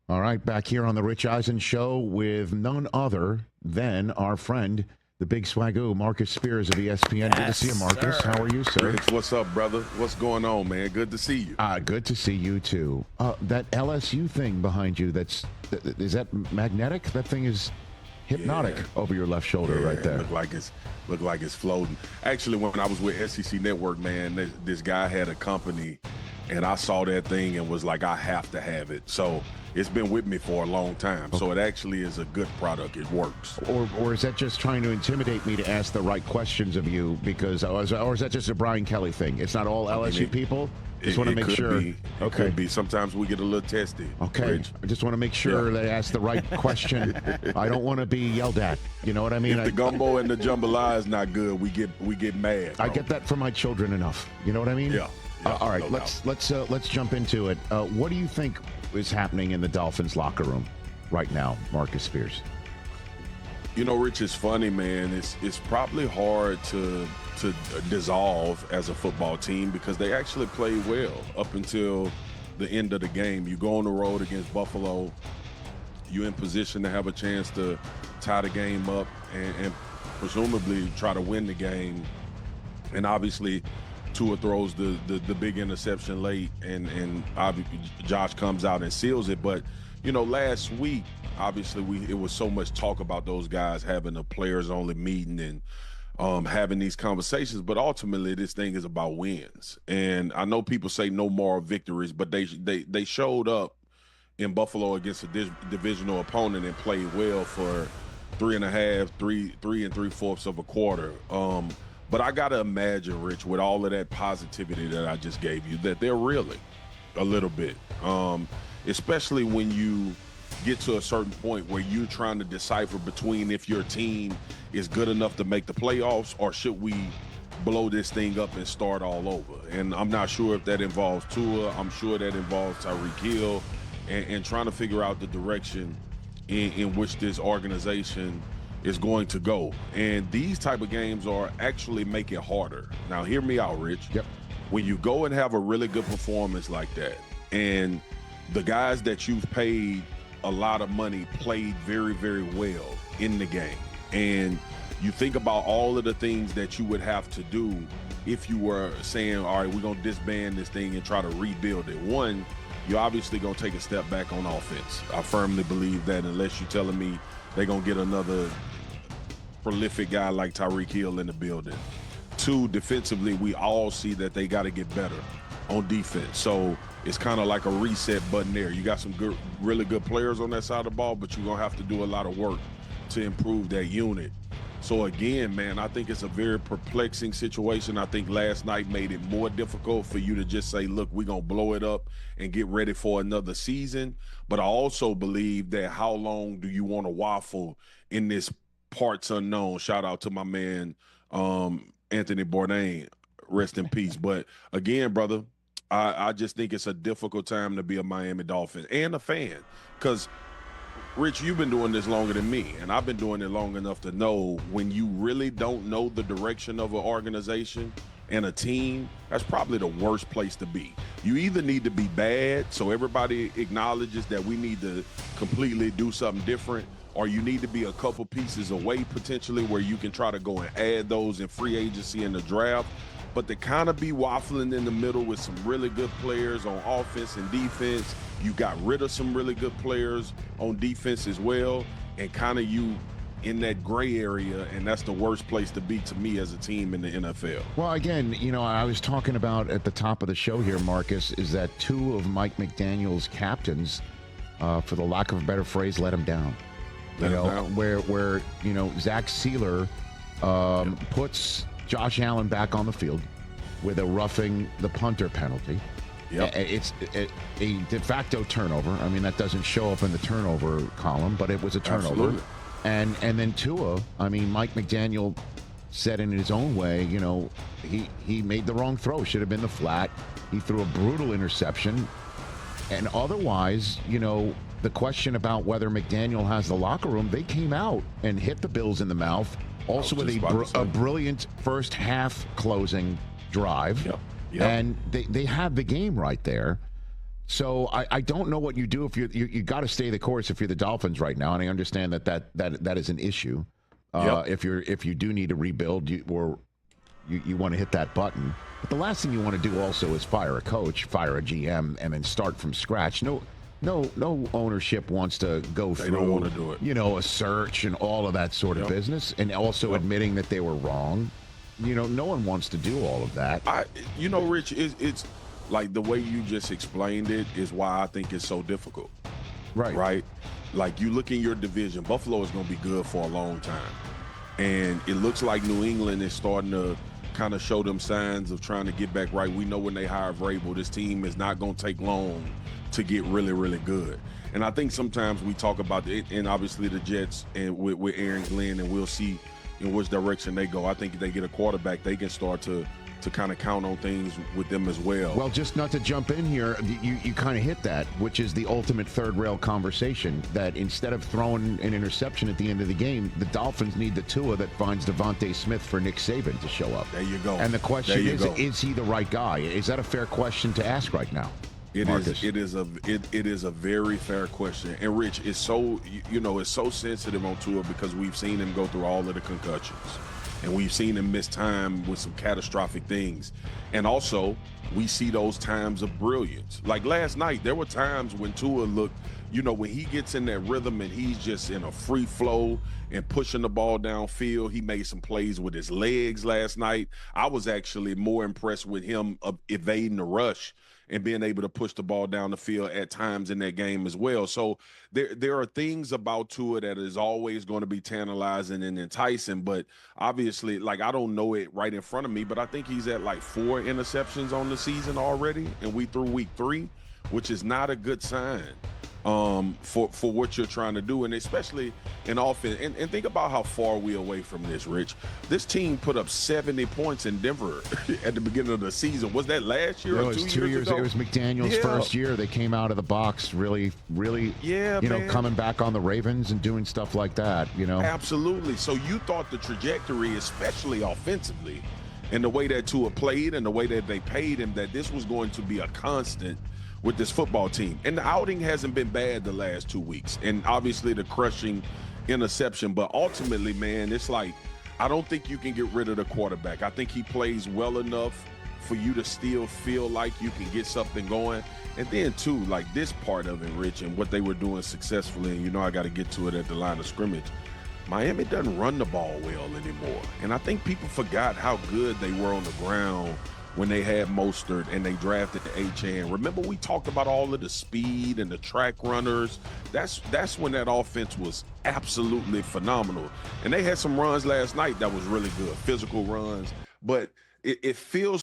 All right, back here on the Rich Eisen Show with none other than our friend, the big swagoo, Marcus Spears of ESPN. Good to see you, Marcus. Sir. How are you, sir? Rich, what's up, brother? What's going on, man? Good to see you. Good to see you, too. That LSU thing behind you, is that magnetic? That thing is hypnotic over your left shoulder right there. Look like it's floating. Actually, when I was with SEC Network, man, this guy had a company, and I saw that thing and was like, I have to have it. So it's been with me for a long time. Okay. So it actually is a good product. It works. Or is that just trying to intimidate me to ask the right questions of you? Because or is that just a Brian Kelly thing? It's not all LSU people? Just want to make sure. It could be. Sometimes we get a little testy. Okay. Rich. I just want to make sure that I ask the right question. I don't want to be yelled at. You know what I mean? If the gumbo and the jambalaya is not good, we get mad. Bro. I get that from my children enough. You know what I mean? Yeah. All right. No let's jump into it. What do you think is happening in the Dolphins locker room right now, Marcus Spears? You know, Rich, it's funny, man. It's probably hard to dissolve as a football team because they actually played well up until the end of the game. You go on the road against Buffalo, you're in position to have a chance to tie the game up and presumably try to win the game. And obviously, Tua throws the big interception late, and obviously Josh comes out and seals it. But, you know, last week, obviously it was so much talk about those guys having a players-only meeting and having these conversations. But ultimately, this thing is about wins. And I know people say no moral victories, but they showed up in Buffalo against a divisional opponent and played well for 3 3/4 of a quarter. But I got to imagine, Rich, with all of that positivity that I just gave you, that they're reeling a little bit, especially when you get to a certain point where you're trying to decipher between if your team is good enough to make the playoffs or should we blow this thing up and start all over. And I'm not sure if that involves Tua. I'm sure that involves Tyreek Hill and trying to figure out the direction in which this organization is going to go. And these type of games are actually make it harder. Now, hear me out, Rich. Yep. When you go and have a really good performance like that, and the guys that you've paid a lot of money played very, very well in the game, and you think about all of the things that you would have to do if you were saying, all right, we're going to disband this thing and try to rebuild it. One, you're obviously going to take a step back on offense. I firmly believe that, unless you're telling me they're going to get another prolific guy like Tyreek Hill in the building. Two, defensively, we all see that they got to get better on defense. So it's kind of like a reset button there. You got some good, really good players on that side of the ball, but you're going to have to do a lot of work to improve that unit. So again, man, I think it's a very perplexing situation. I think last night made it more difficult for you to just say, look, we're going to blow it up and get ready for another season. But I also believe that how long do you want to waffle in this parts unknown? Shout out to my man, Anthony Bourdain, rest in peace. But again, brother, I just think it's a difficult time to be a Miami Dolphin and a fan, because Rich, you've been doing this longer than me, and I've been doing it long enough to know when you really don't know the direction of an organization and a team, that's probably the worst place to be. You either need to be bad, so everybody acknowledges that we need to completely do something different, or you need to be a couple pieces away potentially where you can try to go and add those in free agency in the draft. But to kind of be waffling in the middle with some really good players on offense and defense, you got rid of some really good players on defense as well, and kind of you in that gray area, and that's the worst place to be to me as a team in the NFL. Well, again, you know, I was talking about at the top of the show here, Marcus, is that two of Mike McDaniel's captains, for the lack of a better phrase, let him down. Where you know, Zach Sealer puts Josh Allen back on the field with a roughing the punter penalty. Yep. It's a de facto turnover. I mean, that doesn't show up in the turnover column, but it was a turnover. Absolutely. And then Tua, I mean, Mike McDaniel said in his own way, you know, he made the wrong throw. Should have been the flat. He threw a brutal interception. And otherwise, you know, the question about whether McDaniel has the locker room, they came out and hit the Bills in the mouth. Also with a brilliant first half closing drive. Yep. And they had the game right there. So I don't know what you do if you got to stay the course if you're the Dolphins right now, and I understand that is an issue. Yep. If you do need to rebuild, you want to hit that button. But the last thing you want to do also is fire a coach, fire a GM, and then start from scratch. No ownership wants to go through. They don't want to do it. A search and all of that sort of business, and also admitting that they were wrong. No one wants to do all of that. Rich, it's like the way you just explained it is why I think it's so difficult. Right? Like you look in your division, Buffalo is going to be good for a long time. And it looks like New England is starting to kind of show them signs of trying to get back right. We know when they hire Vrabel, this team is not going to take long to get really, really good. And I think sometimes we talk about it, and obviously the Jets and with Aaron Glenn, and we'll see in which direction they go. I think if they get a quarterback, they can start to kind of count on things with them as well. Well, just not to jump in here, you kind of hit that, which is the ultimate third rail conversation, that instead of throwing an interception at the end of the game, the Dolphins need the Tua that finds Devontae Smith for Nick Saban to show up. There you go. And the question is he the right guy? Is that a fair question to ask right now? It is a very fair question. And Rich, it's so it's so sensitive on Tua because we've seen him go through all of the concussions. And we've seen him miss time with some catastrophic things. And also, we see those times of brilliance. Like last night, there were times when Tua looked, when he gets in that rhythm and he's just in a free flow and pushing the ball downfield. He made some plays with his legs last night. I was actually more impressed with him evading the rush and being able to push the ball down the field at times in that game as well. So there are things about Tua that is always going to be tantalizing and enticing, but obviously, like, I don't know it right in front of me, but I think he's at like 4 interceptions on the season already, and we through week 3, which is not a good sign for what you're trying to do, and especially in offense. And think about how far we're away from this, Rich. This team put up 70 points in Denver at the beginning of the season. Was that last year or 2 years ago? It was McDaniel's first year. They came out of the box really, coming back on the Ravens and doing stuff like that, Absolutely. So you thought the trajectory, especially offensively, and the way that Tua played and the way that they paid him, that this was going to be a constant with this football team. And the outing hasn't been bad the last 2 weeks. And obviously the crushing interception. But ultimately, man, it's like, I don't think you can get rid of the quarterback. I think he plays well enough for you to still feel like you can get something going. And then, too, like this part of it, Rich, and what they were doing successfully, and I got to get to it at the line of scrimmage, Miami doesn't run the ball well anymore. And I think people forgot how good they were on the ground when they had Mostert and they drafted the HN. Remember, we talked about all of the speed and the track runners. That's when that offense was absolutely phenomenal. And they had some runs last night that was really good, physical runs. But it feels